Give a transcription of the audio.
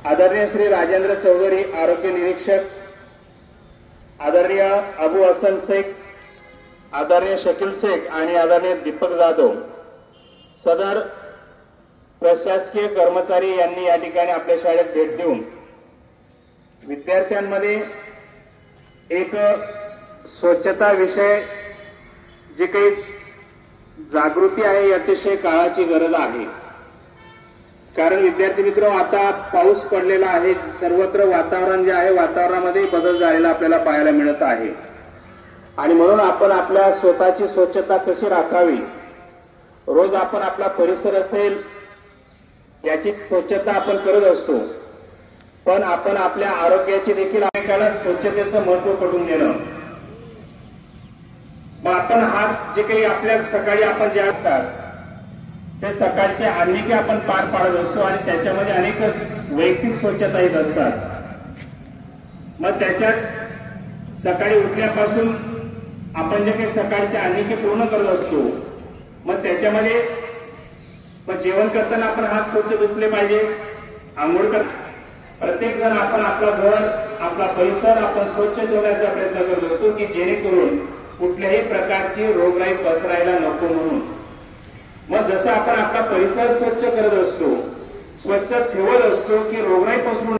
आदरणीय श्री राजेंद्र चौधरी आरोग्य निरीक्षक, आदरणीय अबू हसन शेख, आदरणीय शकील शेख आणि आदरणीय दीपक जाधव सदर प्रशासकीय कर्मचारी यांनी या ठिकाणी आपल्या शाळेत भेट देऊन विद्यार्थ्यांमध्ये एक स्वच्छता विषय जी काही जागृती आहे अतिशय काळाची गरज आहे। कारण विद्यार्थी मित्र आता पाऊस पडलेला आहे, सर्वत्र वातावरण जे आहे वातावरणामध्ये बदल झालेला आपल्याला पाहायला मिळत आहे आणि म्हणून आपण आपल्या स्वतःची स्वच्छता कशी राखावी, रोज आपण आपला परिसर असेल याची स्वच्छता आपण करत असतो, पण आपण आपल्या आरोग्याची देखील आपल्याला स्वच्छतेचं महत्त्व पटवून देणं। मग आपण हात जे काही आपल्या सकाळी आपण जे असतात ते सकाळचे अनेक आपण पार पाडत असतो आणि त्याच्यामध्ये अनेक वैयक्तिक स्वच्छता येत असतात। मग त्याच्यात सकाळी उठल्यापासून आपण जे काही सकाळचे अनेक पूर्ण करत असतो, मग त्याच्यामध्ये मग जेवण करताना आपण हात स्वच्छ धुतले पाहिजे। आंघोळ कर प्रत्येक जण आपण आपला घर आपला परिसर आपण स्वच्छ ठेवण्याचा प्रयत्न करत असतो की जेणेकरून कुठल्याही प्रकारची रोगराई पसरायला नको म्हणून। मग जसं आपण आपला परिसर स्वच्छ करत असतो, स्वच्छ ठेवत असतो की रोगराई पसरू